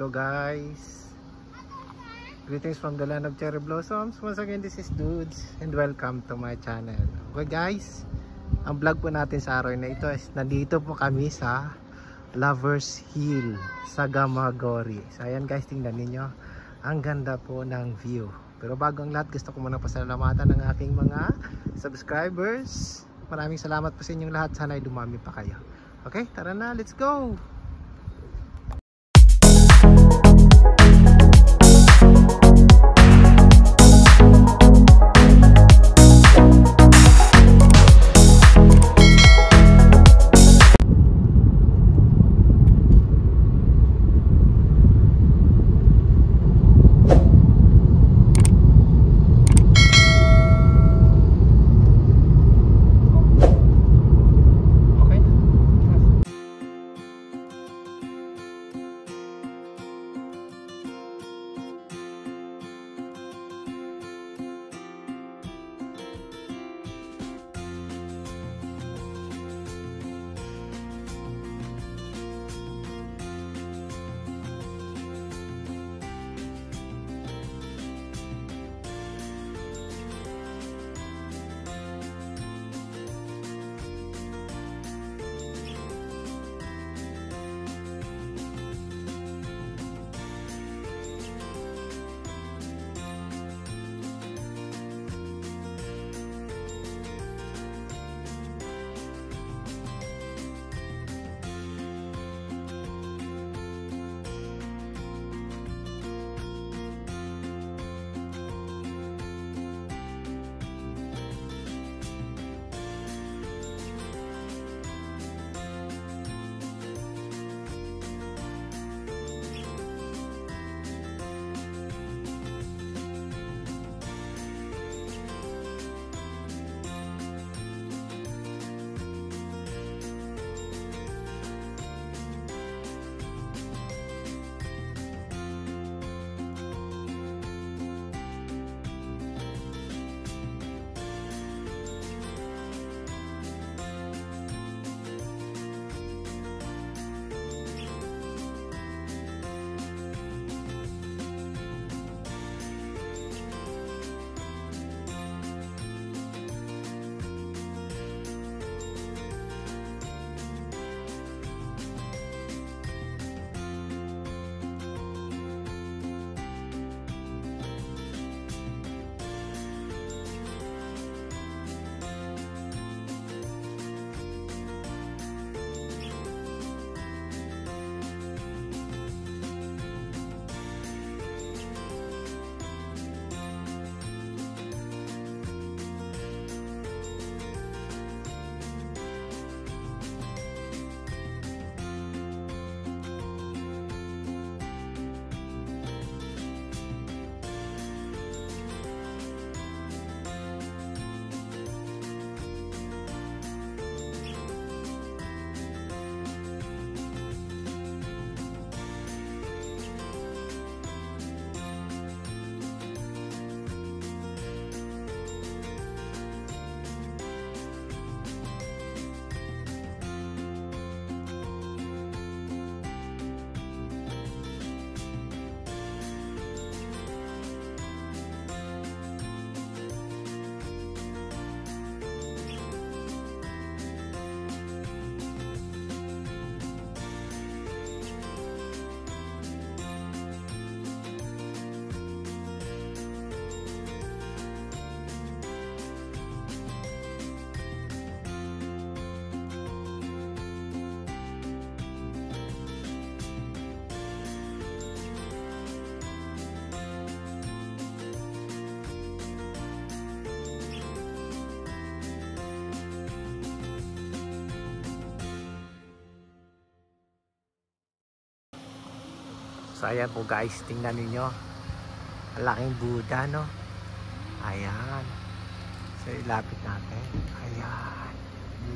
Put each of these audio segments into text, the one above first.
Hello guys, greetings from the land of cherry blossoms. Once again, this is Dudes and welcome to my channel. Okay guys, ang vlog po natin sa araw na ito is nandito po kami sa Lovers Hill sa Gamagori. So ayan guys, tingnan ninyo, ang ganda po ng view. Pero bago ang lahat, gusto ko muna pasalamatan ng aking mga subscribers. Maraming salamat po sa inyong lahat, sana ay dumami pa kayo. Okay, tara na, let's go! So ayan po guys, tingnan ninyo, ang laking Buddha, no? Ayan. So ilapit natin. Ayan,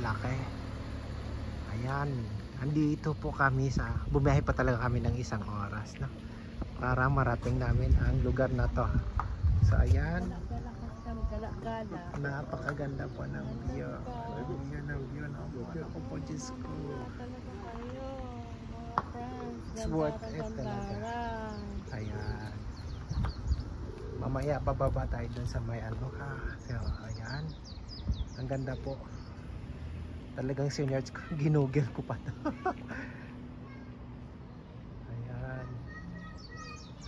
laki. Ayan, andito po kami sa, bumiyahe pa talaga kami ng 1 oras, no? Para marating namin ang lugar na to. So ayan, napakaganda po ng view. Ang view ng view, no? Ako po, Diyos ko. It's worth it talaga. Ayan. Mamaya bababa tayo dun sa may ano ha. So, ayan. Ang ganda po. Talagang sinerge ko. Ginugel ko pa to. Ayan.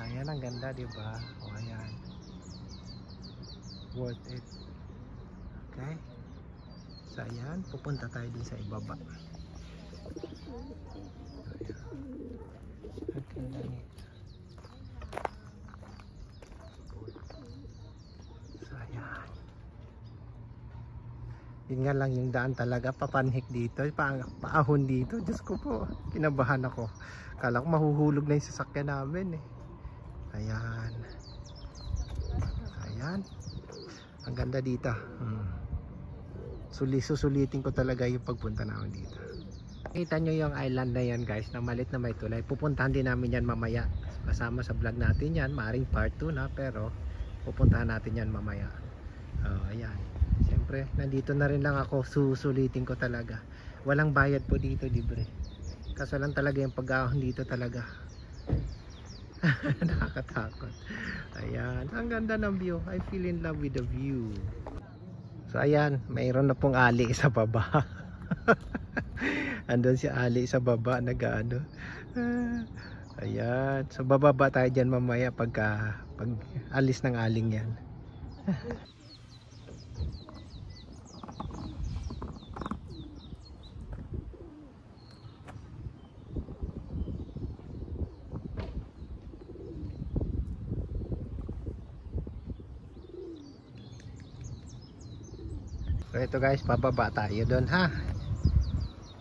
Ayan, ang ganda, diba? O, ayan. Worth it. Okay. So, ayan. Pupunta tayo dun sa ibaba. Ang ganda nito. So, ayan. Yun nga lang yung daan talaga. Papanhik dito. Paahon dito. Diyos ko po. Kinabahan ako. Kala ko mahuhulog na yung sasakyan namin eh. Ayan. Ayan. Ang ganda dito. Susulitin ko talaga yung pagpunta namin dito. Kita nyo yung island na yan guys, na malit na may tulay. Pupuntahan din namin yan mamaya. Kasama sa vlog natin yan. Maaring part 2 na, pero pupuntahan natin yan mamaya. Ayan. Siyempre, nandito na rin lang ako. Susulitin ko talaga. Walang bayad po dito, libre. Kaso lang talaga yung pag-ahon dito talaga. Nakakatakot. Ayan. Ang ganda ng view. I feel in love with the view. So ayan, mayroon na pong ali sa baba. Andun si Ali sa baba nag-ano. Ayan, so bababa tayo dyan mamaya pag alis ng aling yan. So ito guys, bababa tayo doon ha.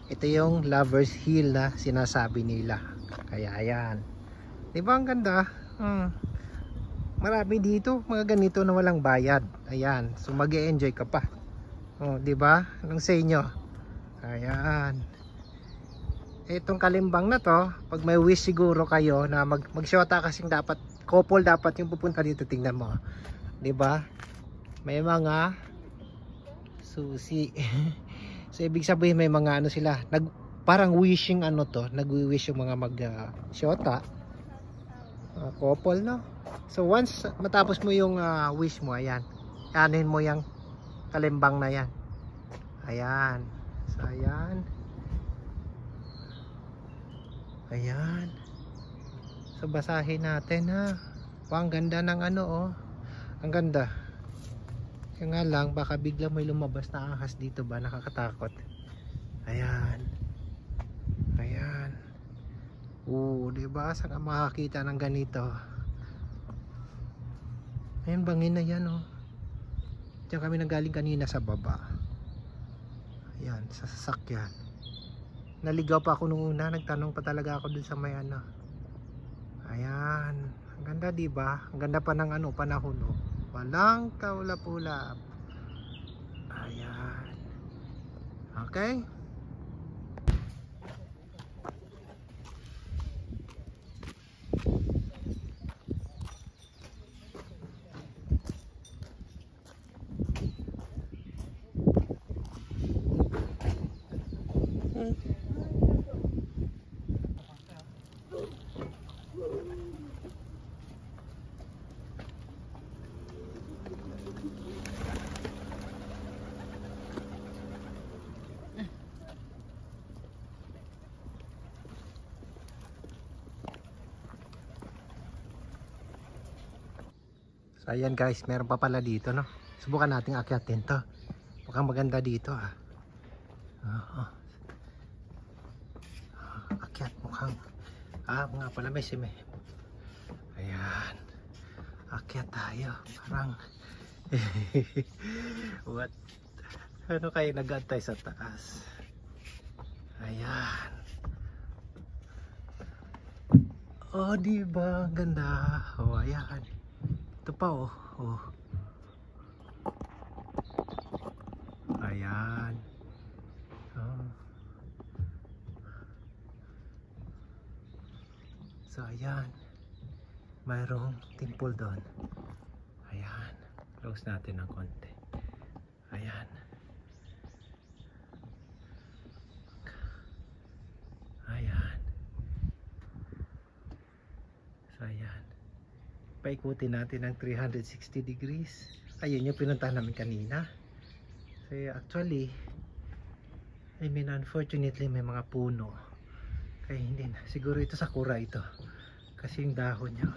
Ito yung Lovers Hill na sinasabi nila. Kaya ayan. Diba ang ganda? Marami dito, mga ganito na walang bayad. Ayan, so mag-e-enjoy ka pa. Diba? Anong sa inyo? Ayan. Itong kalimbang na to, pag may wish siguro kayo na mag-shota kasing dapat, couple dapat yung pupunta dito, tingnan mo. Diba? May mga susi. So ibig sabihin may mga ano sila, parang wishing ano to, nagwi-wish yung mga mag-shota. Couple no. So once matapos mo yung wish mo, ayan. Anin mo yung kalimbang na yan. Ayan. So ayan. Ayan. So basahin natin ha. Ang ganda ng ano oh. Ang ganda. Kaya nga lang, baka bigla may lumabas na ahas dito ba, nakakatakot. Ayan. Ayan. Diba? Saan ka makakita ng ganito? Ayan, bangin na yan oh. Diyan kami nanggaling kanina sa baba. Ayan, sa sasakyan. Naligaw pa ako nung una, nagtanong pa talaga ako dun sa may ano. Ayan. Ang ganda diba? Ang ganda pa ng ano, panahon oh. Walang kaulap-ulap. Ayan. Okay. So ayan guys, meron pa pala dito no. Subukan nating akyatin to. Mukhang maganda dito ah. Akyat mukhang. Nga pala may sime. Ayan. Akyat tayo. Parang what? Ano kayo nag-antay sa taas? Ayan. Diba? Ganda. Ayan. Ito pa oh. Ayan. So ayan. Mayroong temple doon. Ayan. Close natin ng konti. Ayan. Ayan. paikutin natin ng 360 degrees. Ayun yung pinuntahan namin kanina. So actually, I mean unfortunately may mga puno. Kaya hindi na. Siguro ito sakura ito. Kasi yung dahon niya.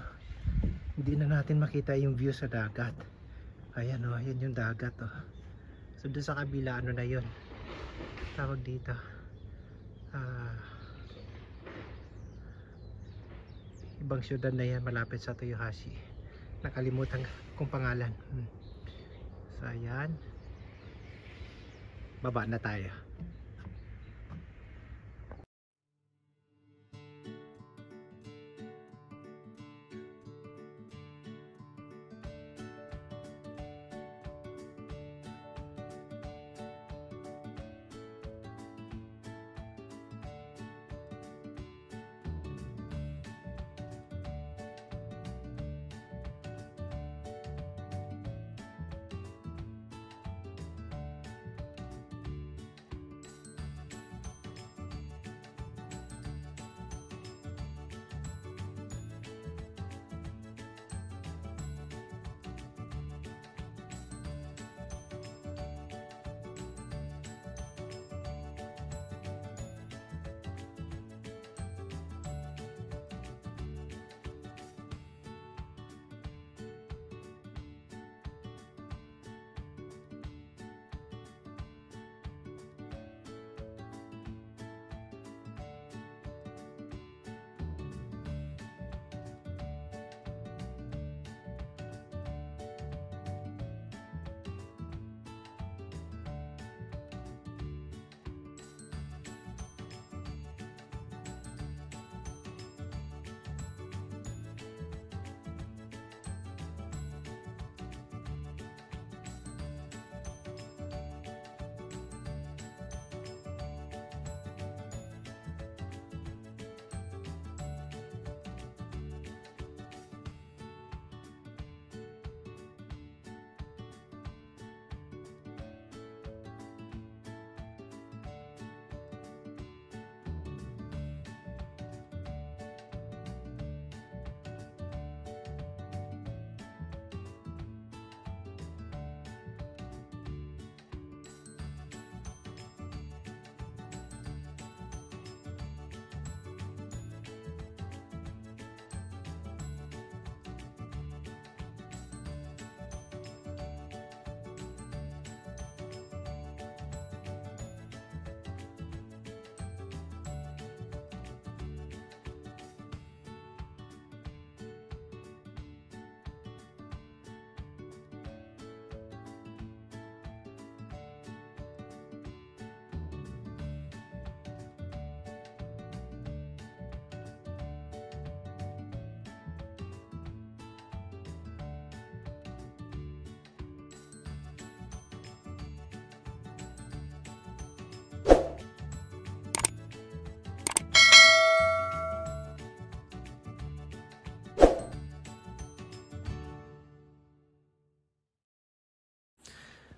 Hindi na natin makita yung view sa dagat. Ayan o, ayan yung dagat o. So doon sa kabila, ano na yun? Tawag dito. Ibang syudad na yan malapit sa Toyohashi. Nakalimutan kung pangalan. So ayan. Baba na tayo.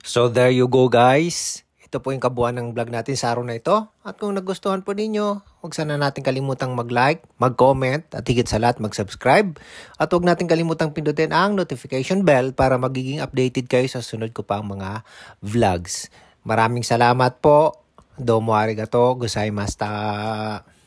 So there you go guys. Ito po yung kabuuan ng vlog natin sa araw na ito. At kung nagustuhan po ninyo, huwag sana natin kalimutang mag-like, mag-comment, at higit sa lahat mag-subscribe. At huwag natin kalimutang pindutin ang notification bell para magiging updated kayo sa sunod ko pang mga vlogs. Maraming salamat po. Domo arigato gozaimashita.